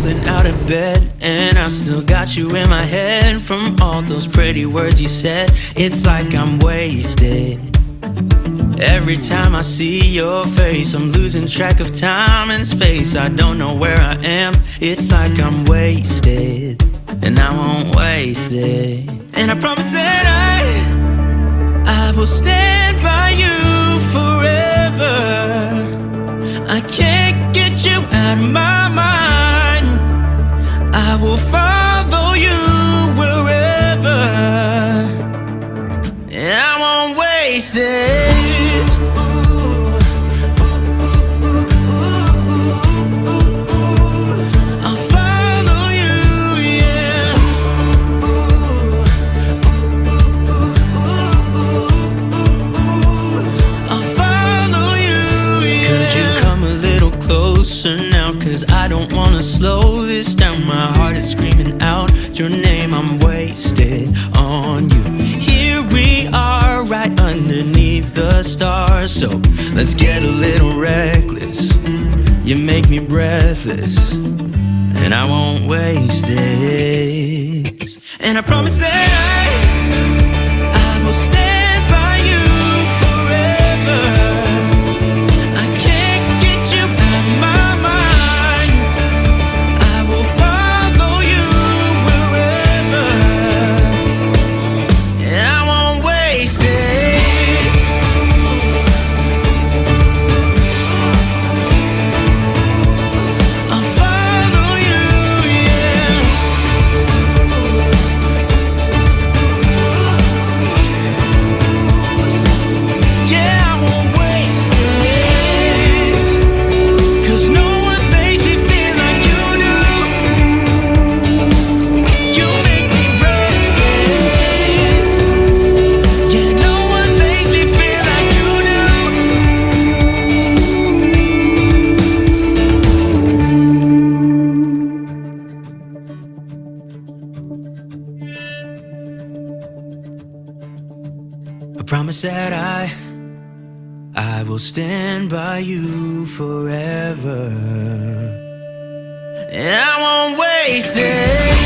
stumbling out of bed, and I still got you in my head from all those pretty words you said. It's like I'm wasted. Every time I see your face, I'm losing track of time and space. I don't know where I am. It's like I'm wasted, and I won't waste it. And I promise that I will stand by you forever. I can't get you out of my mind. I will follow you wherever, and I won't waste this. I'll follow you, yeah. I'll follow you, yeah. Could you come a little closer now? 'Cause I don't wanna slow this down. My heart is screaming out your name. I'm wasted on you. Here we are, right underneath the stars. So let's get a little reckless. You make me breathless, and I won't waste this. And I promise that I will stand by you forever. I can't get you out of my mind. I will follow you wherever, and I won't waste this. I'll follow you, yeah. Yeah, I won't waste this. 'Cause no one makes me feel like you do. You make me breathless. Yeah, no one makes me feel like you do. I promise that I will stand by you forever, and I won't waste it.